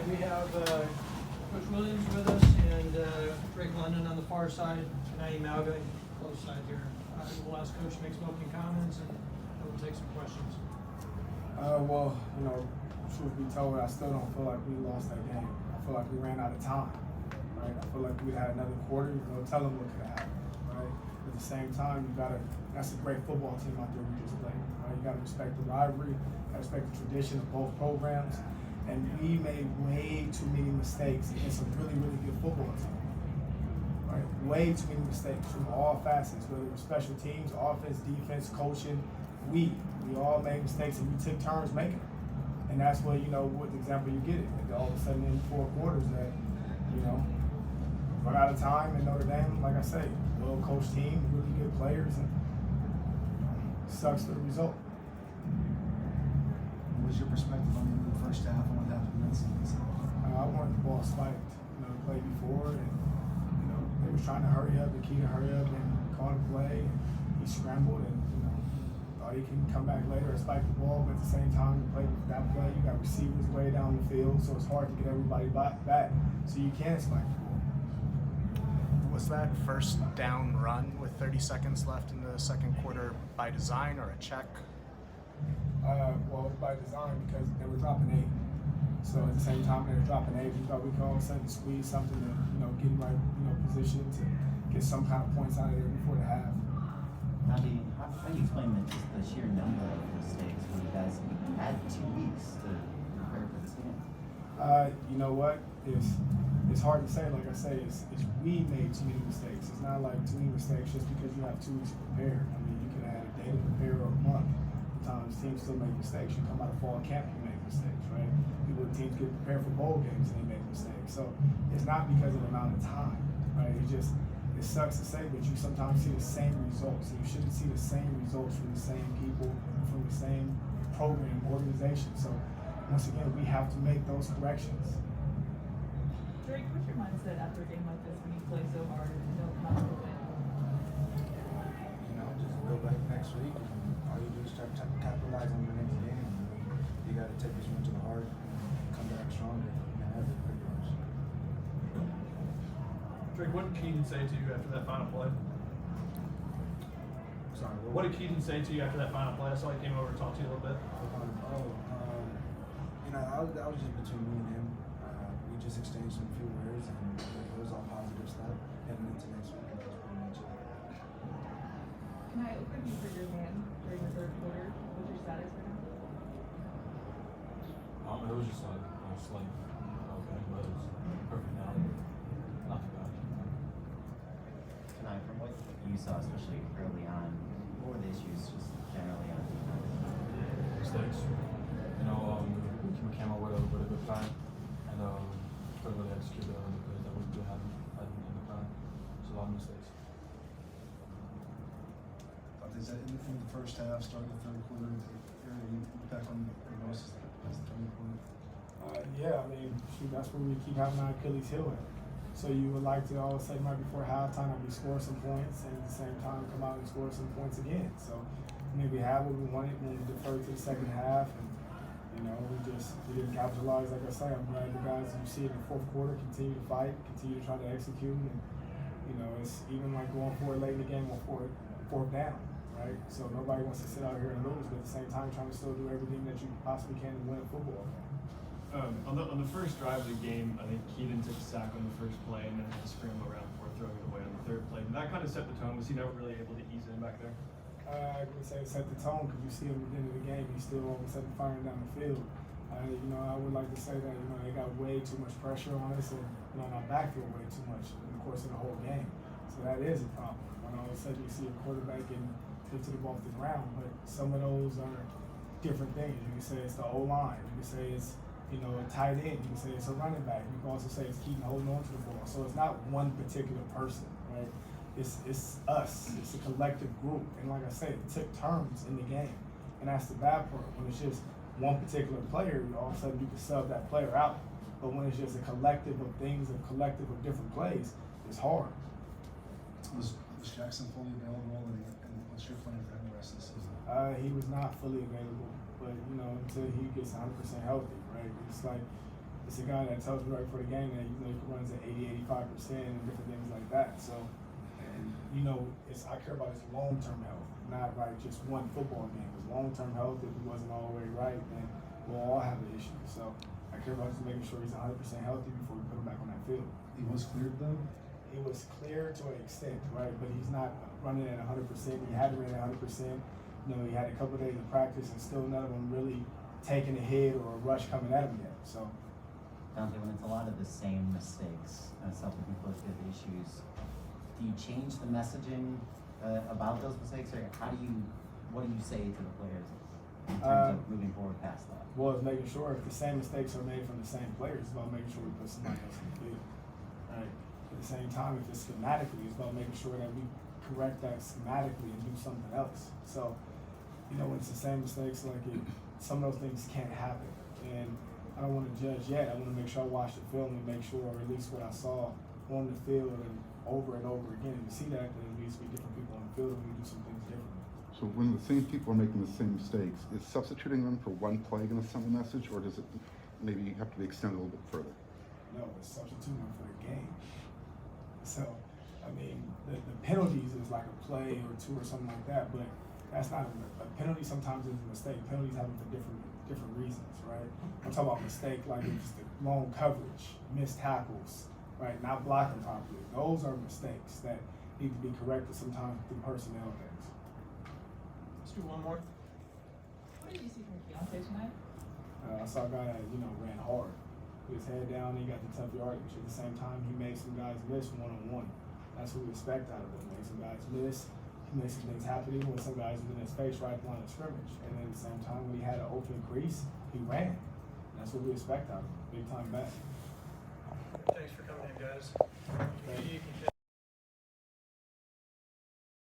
Tonight we have Coach Williams with us and Drake London on the far side, Kana'i Mauga close side here. We'll ask Coach to make some opening comments and we'll take some questions. Well, truth be told, I still don't feel like we lost that game. I feel like we ran out of time, right? I feel like we had another quarter, tell them what could have happened, right? At the same time, that's a great football team out there we just played, right? You gotta respect the rivalry, gotta respect the tradition of both programs, and we made way too many mistakes against a really, really good football team, right? Way too many mistakes from all facets, whether it was special teams, offense, defense, coaching. We all made mistakes and we took turns making them. And that's what, what example you get it. And all of a sudden in 4 quarters that, run out of time and Notre Dame, like I say, well-coached team, really good players, and sucks for the result. What was your perspective on the first half and what happened in that season? I wanted the ball spiked, to play before, and, they was trying to hurry up, the key to hurry up and call the play, and he scrambled and, thought he can come back later and spike the ball, but at the same time, to play that play, you got receivers way down the field, so it's hard to get everybody back, so you can spike the ball. Was that first down run with 30 seconds left in the second quarter by design or a check? Well, by design, because they were dropping 8. So at the same time they were dropping 8, we thought we could all of a sudden squeeze something to, get in right, position to get some kind of points out of there before the half. How do you explain the sheer number of mistakes when you guys had 2 weeks to prepare for this game? You know what? It's hard to say. Like I say, it's we made too many mistakes. It's not like too many mistakes just because you have 2 weeks to prepare. I mean, you can have a day to prepare or a month. Sometimes teams still make mistakes. You come out of fall camp, you make mistakes, right? Teams get prepared for bowl games and they make mistakes. So it's not because of the amount of time, right? It sucks to say, but you sometimes see the same results. And you shouldn't see the same results from the same people, from the same program, organization. So once again, we have to make those corrections. Drake, what's your mindset after a game like this when you play so hard and don't come out with it? Just go back next week and all you do is try to capitalize on your next game. You got to take this one to the heart and come back stronger and have it pretty much. Drake, what did Keaton say to you after that final play? Sorry, What did Keaton say to you after that final play? I saw he came over and talked to you a little bit. That was just between me and him. We just exchanged some few words and it was all positive stuff. Heading into next week, and that's pretty much it. Can I open you for your man during the third quarter? What's your status right now? It was just like slight, okay, but it was perfect now. Not too bad. Tonight, from what you saw, especially early on, what were the issues just generally on defense? Mistakes. We came up with a good plan and couldn't really execute the plays that we had in the plan. So a lot of mistakes. Is that in the first half, starting the third quarter, you back on your most as the turning point? Yeah, I mean, that's where we keep having our Achilles heel at. So you would like to all of a sudden right before halftime we score some points and at the same time come out and score some points again. So we have what we wanted when we deferred to the second half, and we didn't capitalize. Like I say, I'm glad the guys you see in the fourth quarter continue to fight, continue to try to execute, and it's even like going forward late in the game on fourth down, right? So nobody wants to sit out here and lose, but at the same time trying to still do everything that you possibly can to win football. On the first drive of the game, I think Keaton took a sack on the first play and then had to scramble around before throwing it away on the third play. Did that kind of set the tone? Was he never really able to ease in back there? I would say it set the tone because you see him at the end of the game, he's still all of a sudden firing down the field. I would like to say that they got way too much pressure on us and on our backfield way too much in the course of the whole game. So that is a problem. When all of a sudden you see a quarterback getting lifted the ball off the ground, but some of those are different things. You can say it's the O-line. You can say it's a tight end. You can say it's a running back. You can also say it's Keaton holding on to the ball. So it's not one particular person, right? It's us. It's a collective group. And like I said, it took turns in the game. And that's the bad part. When it's just one particular player, all of a sudden you can sub that player out. But when it's just a collective of things, a collective of different plays, it's hard. Was Jackson fully available and what's your plan for him the rest of the season? He was not fully available, but until he gets 100% healthy, right? It's like it's a guy that tells me right before the game that he runs at 80-85% and different things like that. So, and I care about his long-term health, not like just one football game. His long-term health, if he wasn't all the way right, then we'll all have an issue. So I care about just making sure he's 100% healthy before we put him back on that field. He was cleared though? He was clear to an extent, right? But he's not running at 100%. He hadn't ran at 100%. He had a couple of days of practice and still none of them really taking a hit or a rush coming at him yet. So, Donte, when it's a lot of the same mistakes, self-inflicted issues, do you change the messaging about those mistakes, or what do you say to the players in terms of moving forward past that? Well, it's making sure if the same mistakes are made from the same players, it's about making sure we put somebody else in the field, right? At the same time, if it's schematically, it's about making sure that we correct that schematically and do something else. So, when it's the same mistakes, some of those things can't happen. And I don't want to judge yet. I want to make sure I watch the film and make sure, or at least what I saw on the field and over again. And to see that, there needs to be different people on the field and we do some things differently. So when the same people are making the same mistakes, is substituting them for one play going to send a message, or does it maybe have to be extended a little bit further? No, it's substituting them for the game. So, the penalties is like a play or two or something like that, but that's not a penalty. Sometimes is a mistake. Penalties happen for different reasons, right? I'm talking about mistake like just the long coverage, missed tackles, right? Not blocking properly. Those are mistakes that need to be corrected sometimes through personnel things. Let's do one more. What did you see from Keontae tonight? I saw a guy that ran hard. With his head down, he got the tough yardage. At the same time, he made some guys miss one-on-one. That's what we expect out of him. Made some guys miss. He made some things happen even when some guys was in his face right at the line of scrimmage. And then at the same time, when he had an open crease, he ran. And that's what we expect out of him. Big time back. Thanks for coming in, guys. Thank